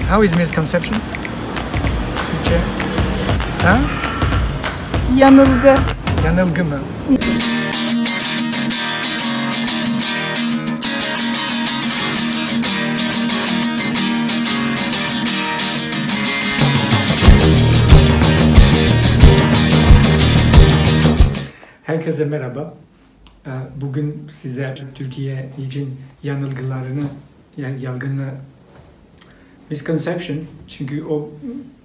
How is misconceptions? Türkçe. Ha? Yanılgı. Yanılgı mı? Herkese merhaba. Bugün size Türkiye için yaygın misconceptions, çünkü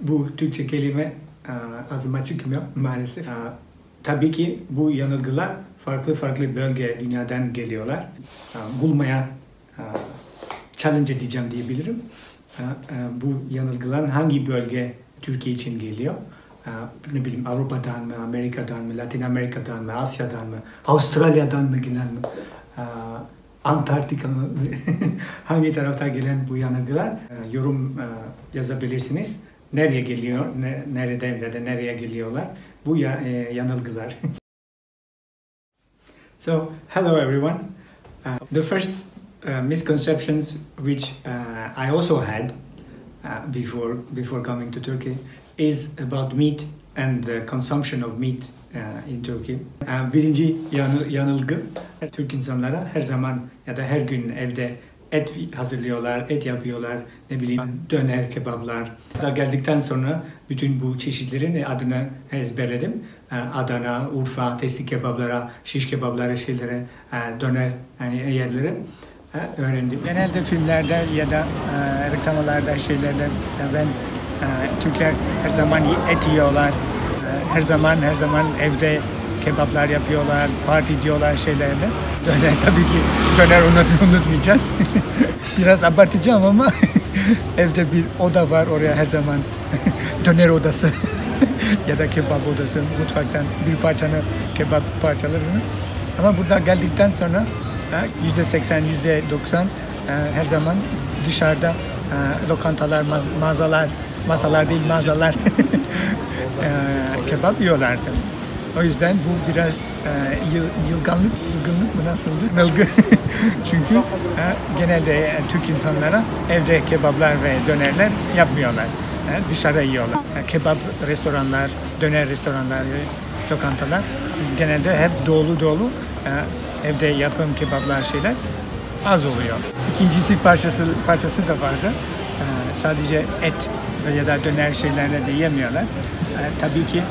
bu Türkçe kelime ağzıma çıkmıyor maalesef. Tabii ki bu yanılgılar farklı bölge dünyadan geliyorlar. Bulmaya challenge edeceğim diyebilirim. Bu yanılgıların hangi bölge Türkiye için geliyor? Ne bileyim, Avrupa'dan mı, Amerika'dan mı, Latin Amerika'dan mı, Asya'dan mı, Avustralya'dan mı gelen mi, Antarktika mı, hangi tarafta gelen bu yanılgılar? Yorum yazabilirsiniz. Nereye geliyor, nereden ya da nereye geliyorlar bu yanılgılar? So, hello everyone. The first misconceptions which I also had before coming to Turkey is about meat and the consumption of meat in Turkey. Birinci yanılgı, Türk insanlara her zaman ya da her gün evde et hazırlıyorlar, et yapıyorlar, ne bileyim döner, kebaplar. Geldikten sonra bütün bu çeşitlerin adını ezberledim. Adana, Urfa, testi kebaplara, şiş kebaplara, döner yerleri öğrendim. Genelde filmlerde ya da reklamlarda ben Türkler her zaman et yiyorlar. Her zaman evde kebaplar yapıyorlar, parti diyorlar şeylerle. Döner, tabii ki döner unutmayacağız. Biraz abartacağım ama evde bir oda var, oraya her zaman döner odası ya da kebap odası, mutfaktan bir parçanı, kebap parçalarını. Ama burada geldikten sonra %80, %90 her zaman dışarıda lokantalar, mağazalar kebap yiyorlardı. O yüzden bu biraz yılgınlık mı nasıldı? Yanılgı. Çünkü genelde Türk insanlara evde kebaplar ve dönerler yapmıyorlar. Dışarıda yiyorlar. Kebap restoranlar, döner restoranlar, lokantalar genelde hep dolu. Evde yapım kebaplar az oluyor. İkincisi parçası da vardı. Sadece et ya da döner şeylerle de yemiyorlar. Tabii ki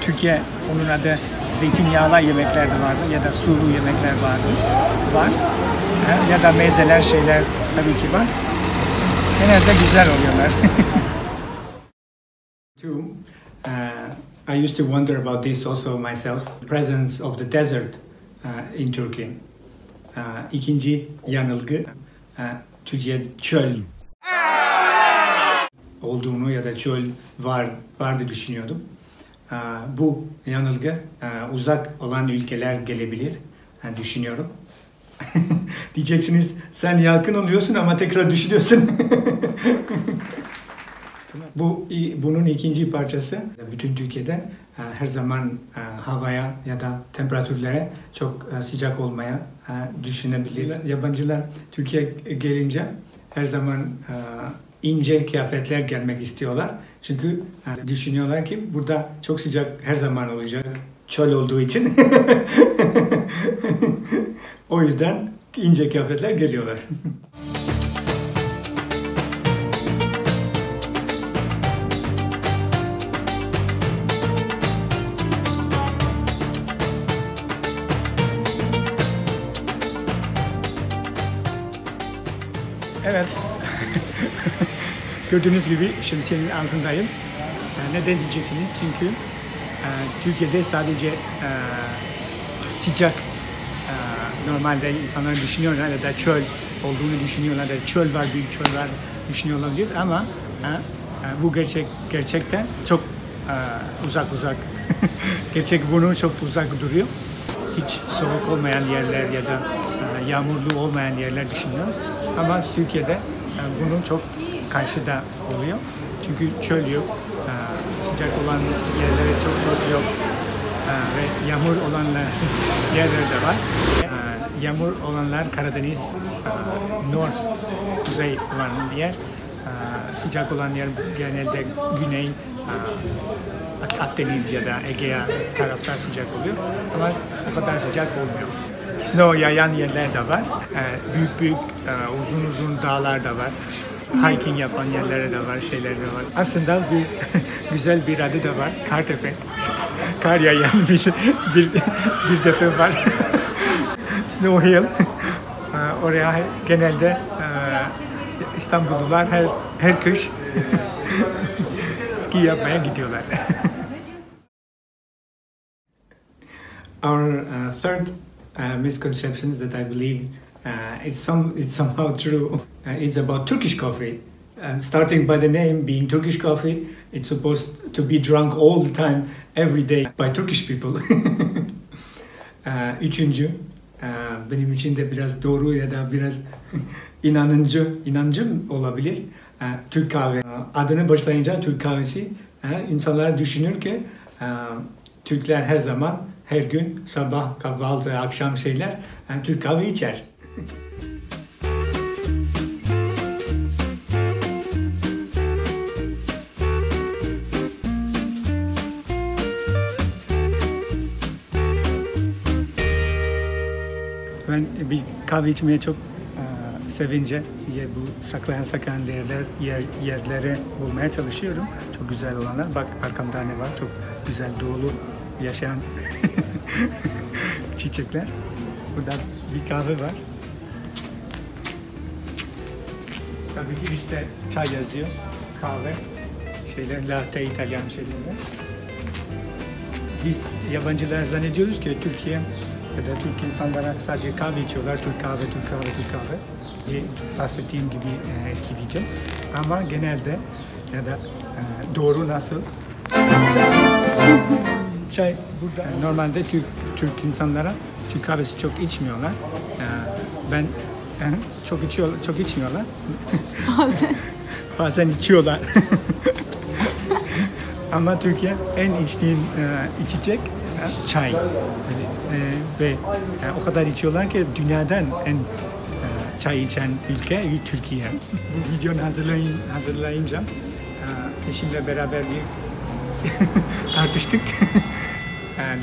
Türkiye, onun adı zeytinyağlı yemekler de vardı ya da sulu yemekler var. Ya da mezeler tabii ki var. Genelde güzel oluyorlar. I used to wonder about this also myself. The presence of the desert in Turkey. İkinci yanılgı, Türkiye çöl olduğunu ya da çöl vardı düşünüyordum. Bu yanılgı uzak olan ülkeler gelebilir düşünüyorum. Diyeceksiniz, sen yakın oluyorsun ama tekrar düşünüyorsun. Bunun ikinci parçası, bütün Türkiye'den her zaman havaya ya da temperatürlere çok sıcak olmaya düşünebilir. Yabancılar Türkiye gelince her zaman ince kıyafetler gelmek istiyorlar. Çünkü düşünüyorlar ki burada çok sıcak her zaman olacak. Çöl olduğu için. O yüzden ince kıyafetler geliyorlar. Evet. Gördüğünüz gibi şemsiyenin altındayım. Neden diyeceksiniz? Çünkü Türkiye'de sadece sıcak, normalde insanlar düşünüyorlar ya da çöl olduğunu düşünüyorlar ya da çöl var, büyük çöl var düşünüyor olabilir ama bu gerçekten çok uzak. Gerçek bunu çok uzak duruyor. Hiç soğuk olmayan yerler ya da yağmurlu olmayan yerler düşünüyoruz. Ama Türkiye'de bunun çok karşıda oluyor. Çünkü çöl yok, sıcak olan yerleri çok yok ve yağmur olan yerler de var. Yağmur olanlar Karadeniz, North, kuzey olan bir yer. Sıcak olan yer genelde güney, Akdeniz ya da Ege taraftar sıcak oluyor. Ama o kadar sıcak olmuyor. Snow yayan yerler de var. Büyük büyük uzun uzun dağlar da var. Hiking yapan yerler de var, şeyler de var. Aslında bir güzel bir adı da var. Kartepe. Kar yayan bir tepe var. Snow Hill. Oraya genelde İstanbullular her kış ski yapmaya gidiyorlar. Our third misconceptions that I believe it's somehow true. It's about Turkish coffee. Starting by the name being Turkish coffee, it's supposed to be drunk all the time, every day by Turkish people. Üçüncü, benim için de biraz doğru ya da biraz inancım olabilir. Türk kahve. Adını başlayınca Türk kahvesi, insanlar düşünür ki Türkler her zaman, her gün sabah kahvaltı, akşam şeyler Türk kahve içer. Ben bir kahve içmeye çok sevince bu saklayan yerleri bulmaya çalışıyorum. Çok güzel olanlar. Bak arkamda ne var? Çok güzel dolu yaşayan çiçekler. Burada bir kahve var. Tabii ki üstte çay yazıyor. Kahve. Latte İtalyan şeyler. Biz yabancılar zannediyoruz ki Türkiye ya da Türk insanlara sadece kahve içiyorlar. Türk kahve diye bahsettiğim gibi eski video. Ama genelde ya da doğru nasıl? Çay burada. Normalde Türk insanlara Türk kahvesi çok içmiyorlar. Ben çok içmiyorlar. Bazen içiyorlar. Ama Türkiye en içtiğim içecek çay. Ve o kadar içiyorlar ki dünyadan en çay içen ülke Türkiye. Bu videonu hazırlayınca eşimle beraber bir tartıştık.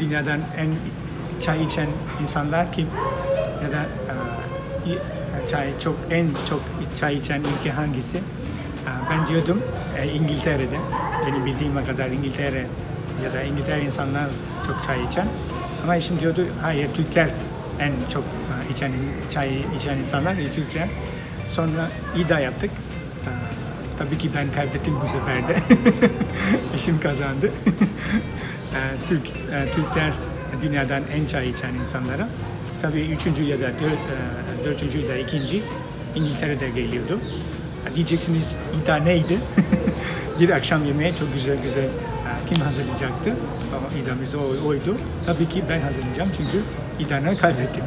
Dünyadan en çay içen insanlar kim? Ya da en çok çay içen ülke hangisi? Ben diyordum İngiltere'de. Benim bildiğime kadar İngiltere ya da İngiltere insanlar çok çay içen. Ama eşim diyordu hayır Türkler en çok çay içen insanlar Türkler. Sonra iddia yaptık. Tabii ki ben kaybettim bu sefer de. Eşim kazandı. Türkler dünyadan en çay içen insanlara. Tabii üçüncü ya da dördüncü ya da ikinci İngiltere'de geliyordu. Diyeceksiniz iddia neydi? Bir akşam yemeği çok güzel kim hazırlayacaktı? Ama iddiamız oydu. Tabii ki ben hazırlayacağım çünkü iddianı kaybettim.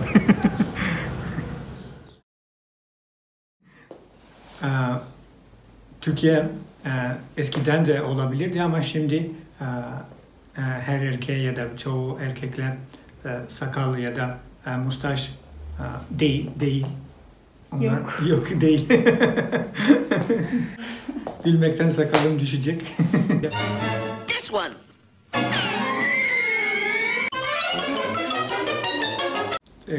Türkiye eskiden de olabilirdi ama şimdi her erkeğe ya da çoğu erkekler sakal ya da mustaş değil. Onlar yok değil. Gülmekten sakalım düşecek. This one.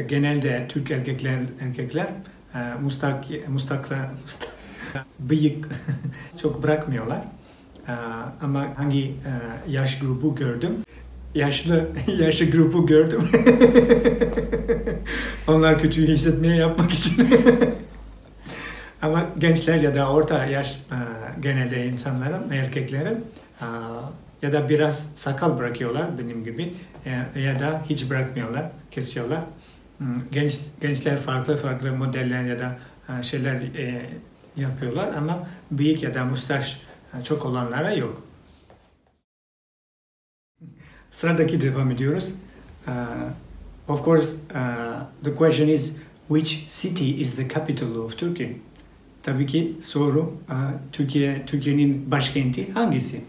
Genelde Türk erkekler bıyık çok bırakmıyorlar. Ama hangi yaş grubu gördüm? Yaşlı grubu gördüm. Onlar kötü hissetmeye yapmak için. Ama gençler ya da orta yaş genelde insanlara, erkeklere ya da biraz sakal bırakıyorlar benim gibi ya da hiç bırakmıyorlar, kesiyorlar. Gençler farklı modeller ya da şeyler yapıyorlar ama bıyık ya da mustaş çok olanlara yok. Sıradaki devam ediyoruz. Of course, the question is which city is the capital of Turkey? Tabii ki soru Türkiye'nin başkenti hangisi?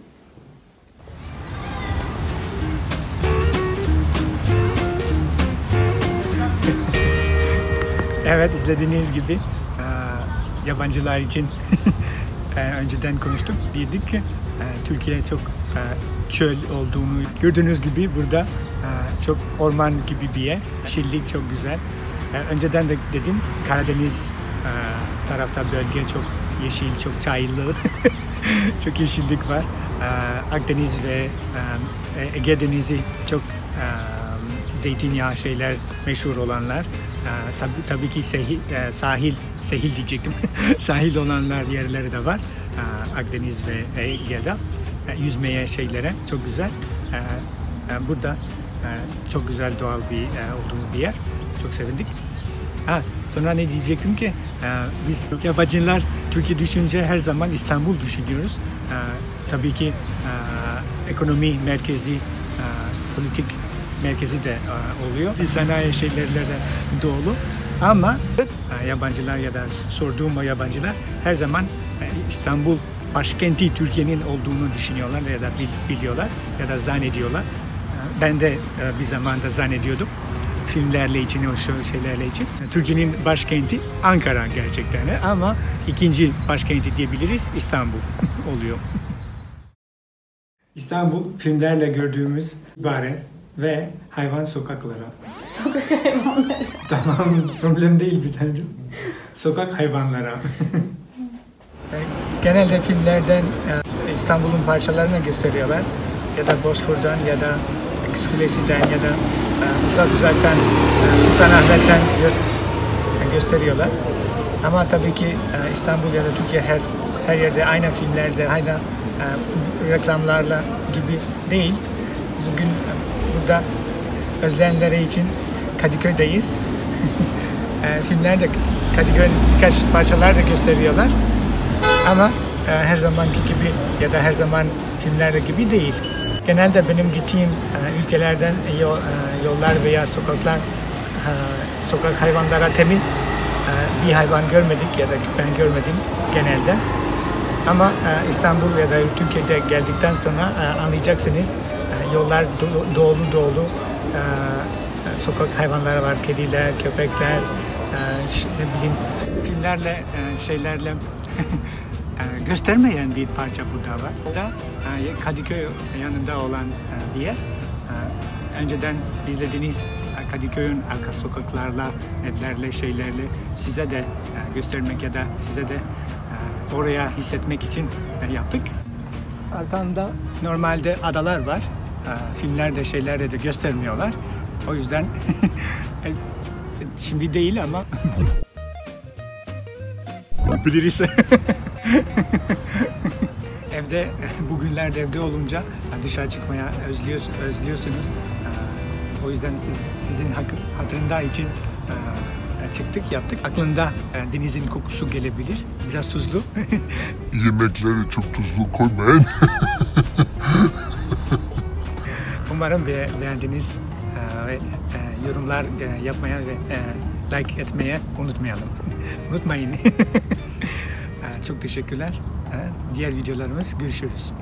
Evet izlediğiniz gibi yabancılar için önceden konuştuk. Dedik ki Türkiye çok çöl olduğunu, gördüğünüz gibi burada çok orman gibi bir yer. Yeşillik çok güzel. Önceden de dedim Karadeniz tarafta bölge çok yeşil, çok çaylı. Çok yeşillik var. Akdeniz ve Ege Denizi çok zeytinyağı şeyler meşhur olanlar. Tabii ki sahil diyecektim. Sahil olanlar yerleri de var. Akdeniz ve Ege'de. Yüzmeye şeylere çok güzel. Burada çok güzel doğal olduğu bir yer. Çok sevindik. Sonra ne diyecektim ki biz yabancılar Türkiye düşünce her zaman İstanbul düşünüyoruz. Tabii ki ekonomi merkezi, politik merkezi de oluyor. Sanayi şeylerle de dolu. Ama yabancılar ya da sorduğum o yabancılar her zaman İstanbul başkenti Türkiye'nin olduğunu düşünüyorlar ya da biliyorlar ya da zannediyorlar. Ben de bir zamanda zannediyordum. Filmlerle için, o şeylerle için. Türkiye'nin başkenti Ankara gerçekten ama ikinci başkenti diyebiliriz İstanbul oluyor. İstanbul filmlerle gördüğümüz ibaret ve hayvan sokakları. Sokak hayvanları. Tamam, problem değil bir tane. Sokak hayvanları. Genelde filmlerden İstanbul'un parçalarını gösteriyorlar. Ya da Bosfor'dan ya da Kulesi'den ya da uzaktan Sultanahmet'ten gösteriyorlar. Ama tabii ki İstanbul ya da Türkiye her yerde aynı filmlerde, aynı reklamlarla gibi değil. Bugün burada özleyenlere için Kadıköy'deyiz. Filmlerde Kadıköy'ün birkaç parçalar da gösteriyorlar. Ama her zamanki gibi ya da her zaman filmlerde gibi değil. Genelde benim gittiğim ülkelerden yollar veya sokak hayvanlara temiz bir hayvan görmedik ya da ben görmedim genelde. Ama İstanbul ya da Türkiye'de geldikten sonra anlayacaksınız yollar dolu sokak hayvanları var, kediler, köpekler, ne bileyim filmlerle şeylerle göstermeyen bir parça burada var. O da Kadıköy yanında olan bir yer. Önceden izlediğiniz Kadıköy'ün arka sokaklarla, evlerle, şeylerle size de göstermek ya da size de oraya hissetmek için yaptık. Arkamda normalde adalar var. Filmlerde, şeylerde de göstermiyorlar. O yüzden şimdi değil ama biliriz. Evde, bugünlerde evde olunca dışarı çıkmaya özlüyorsunuz. O yüzden sizin hatırında için çıktık, yaptık. Aklında denizin kokusu gelebilir. Biraz tuzlu. Yemeklere çok tuzlu koymayın. Umarım beğendiniz ve yorumlar yapmaya ve like etmeye unutmayın. Çok teşekkürler. Diğer videolarımız görüşürüz.